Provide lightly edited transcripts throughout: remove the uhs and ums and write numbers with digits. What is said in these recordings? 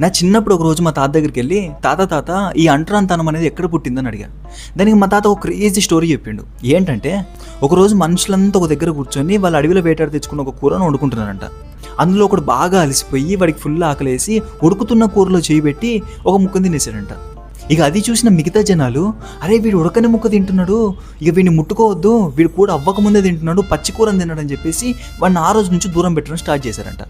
నా చిన్నప్పుడు ఒక రోజు మా తాత దగ్గరికి వెళ్ళి తాత ఈ అంటరాంతనం అనేది ఎక్కడ పుట్టిందని అడిగాను. దానికి మా తాత ఒక క్రేజీ స్టోరీ చెప్పిండు. ఏంటంటే ఒకరోజు మనుషులంతా ఒక దగ్గర కూర్చొని వాళ్ళు అడవిలో వేటాడి తెచ్చుకున్న ఒక కూరను వండుకుంటున్నారంట. అందులో ఒకడు బాగా అలసిపోయి వాడికి ఫుల్ ఆకలేసి ఉడుకుతున్న కూరలో చేయి పెట్టి ఒక ముక్క తినేసాడంట. ఇక అది చూసిన మిగతా జనాలు, అరే వీడు ఉడకని ముక్క తింటున్నాడు, ఇక వీడిని ముట్టుకోవద్దు, వీడు కూడా అవ్వకముందే తింటున్నాడు, పచ్చి కూరని తిన్నాడు అని చెప్పేసి వాడిని ఆ రోజు నుంచి దూరం పెట్టడం స్టార్ట్ చేశారంట.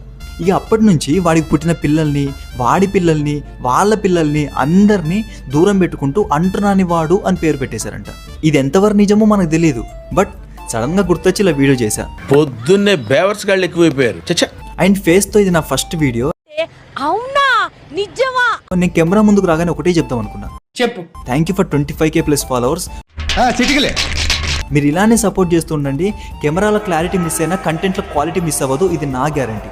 ఇక అప్పటి నుంచి వాడికి పుట్టిన పిల్లల్ని, వాడి పిల్లల్ని, వాళ్ళ పిల్లల్ని అందరినీ దూరం పెట్టుకుంటూ అంటురాని వాడు అని పేరు పెట్టేశారంట. ఇది ఎంతవరకు నిజమో మనకు తెలియదు, బట్ సడన్గా గుర్తొచ్చి ఇలా వీడియో చేశా. పొద్దున్నే బేవర్స్ గాళ్ళు ఎక్కువైపోయారు. అండ్ ఫేస్తో ఇది నా ఫస్ట్ వీడియో. అవునా నిజమా? నేను కెమెరా ముందుకు రాగానే ఒకటే చెప్తాం అనుకున్నా, చెప్పు. Thank you for 25,000+ followers. మీరు ఇలానే సపోర్ట్ చేస్తూ ఉండండి. కెమెరాల క్లారిటీ మిస్ అయినా కంటెంట్లో క్వాలిటీ మిస్ అవ్వదు, ఇది నా గ్యారంటీ.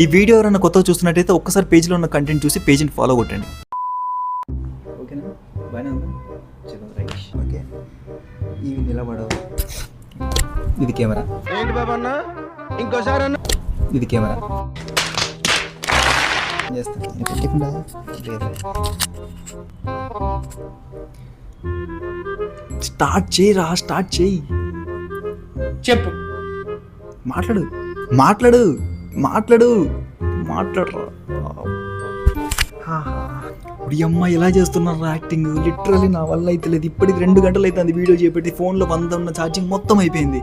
ఈ వీడియో ఎవరైనా కొత్తగా చూస్తున్నట్టయితే ఒక్కసారి పేజీలో ఉన్న కంటెంట్ చూసి పేజీని ఫాలో కొట్టండి. ఓకేనా? బాగానే ఉందా? చలో రైట్. ఓకే, ఇవి నిలబడవు. ఇది కెమెరా. ఏంటి బాబా అన్న ఇంకోసారి అన్న. ఇది కెమెరా. చేస్తాను స్టార్ట్ చేయరా, స్టార్ట్ చేయి. చెప్పు. మాట్లాడు మాట్లాడు మాట్లాడు మాట్లాడరా. ఇప్పుడు ఈ అమ్మాయి ఎలా చేస్తున్నారు యాక్టింగ్, లిటరలీ నా వల్ల అయితే లేదు. ఇప్పటికి 2 గంటలు అవుతుంది వీడియో చేపెట్టి. ఫోన్లో 100 ఉన్న ఛార్జింగ్ మొత్తం అయిపోయింది.